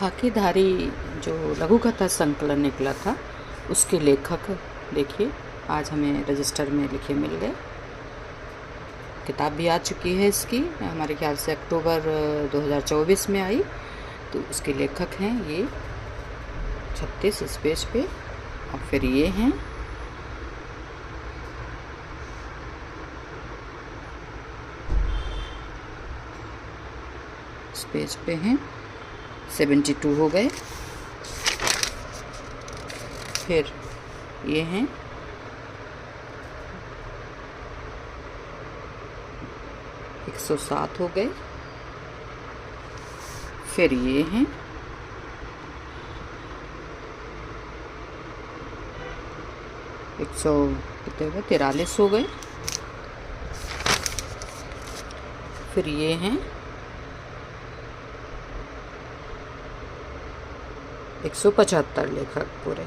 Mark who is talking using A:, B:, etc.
A: खाकीधारी जो लघु कथा संकलन निकला था उसके लेखक देखिए आज हमें रजिस्टर में लिखे मिल गए। किताब भी आ चुकी है इसकी, हमारे ख्याल से अक्टूबर 2024 में आई। तो उसके लेखक हैं ये 36 इस पेज पे, और फिर ये हैं इस पेज पे हैं 72 हो गए। फिर ये हैं 107 हो गए। फिर ये हैं 143 हो गए। फिर ये हैं 175 लेखक पूरे।